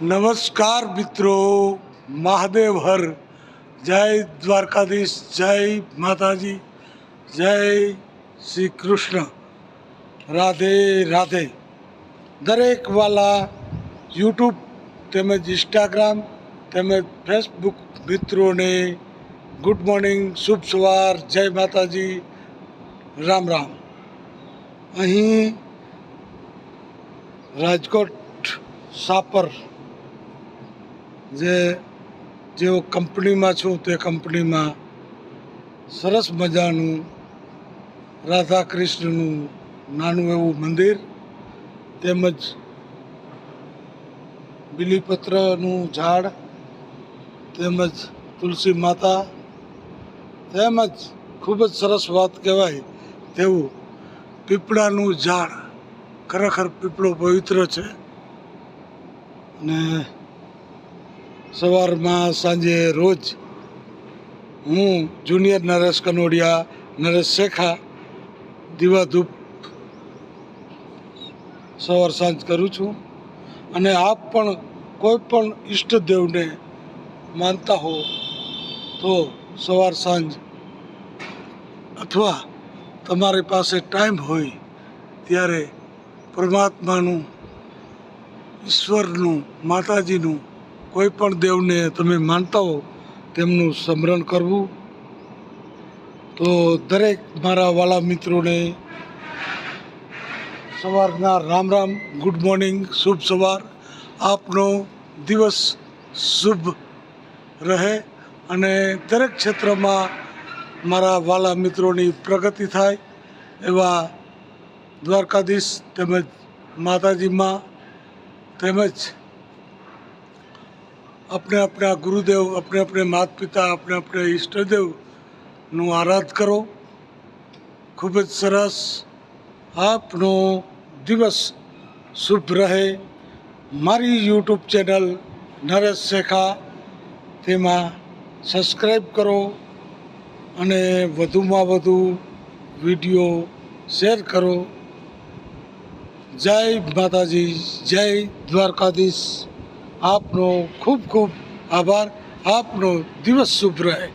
નમસ્કાર મિત્રો, મહાદેવ હર. જય દ્વારકાધીશ, જય માતાજી, જય શ્રી કૃષ્ણ. રાધે રાધે. દરેક વાલા યુટ્યુબ તેમજ ઇન્સ્ટાગ્રામ તેમજ ફેસબુક મિત્રોને ગુડ મોર્નિંગ, શુભ સવાર, જય માતાજી, રામ રામ. અહીં રાજકોટ સાપર જેઓ કંપનીમાં છું તે કંપનીમાં સરસ મજાનું રાધા કૃષ્ણનું નાનું એવું મંદિર તેમજ બીલીપત્રનું ઝાડ તેમજ તુલસી માતા તેમજ ખૂબ જ સરસ વાત કહેવાય તેવું પીપળાનું ઝાડ. ખરેખર પીપળો પવિત્ર છે અને સવારમાં સાંજે રોજ હું જુનિયર નરેશ કનોડિયા, નરેશ શેખા દીવા ધૂપ સવાર સાંજ કરું છું. અને આપ પણ કોઈ પણ ઈષ્ટદેવને માનતા હો તો સવાર સાંજ અથવા તમારી પાસે ટાઈમ હોય ત્યારે પરમાત્માનું, ઈશ્વરનું, માતાજીનું, કોઈ પણ દેવને તમે માનતા હો તેમનું સ્મરણ કરવું. તો દરેક મારા વાલા મિત્રોને સવારના રામ રામ, ગુડ મોર્નિંગ, શુભ સવાર. આપનો દિવસ શુભ રહે અને દરેક ક્ષેત્રમાં મારા વાલા મિત્રોની પ્રગતિ થાય એવા દ્વારકાધીશ તેમજ માતાજીમાં તેમજ अपने अपना गुरुदेव, अपने अपने माता पिता, अपने अपने ઈષ્ટદેવનું આરાધ કરો. ખૂબ જ સરસ. આપનો દિવસ શુભ રહે. મારી યુટ્યુબ ચેનલ નરેશ શેખા તેમાં સબસ્ક્રાઈબ કરો અને વધુમાં વધુ વિડીયો શેર કરો. જય માતાજી, જય દ્વારકાધીશ. આપનો ખૂબ ખૂબ આભાર. આપનો દિવસ શુભ રહે.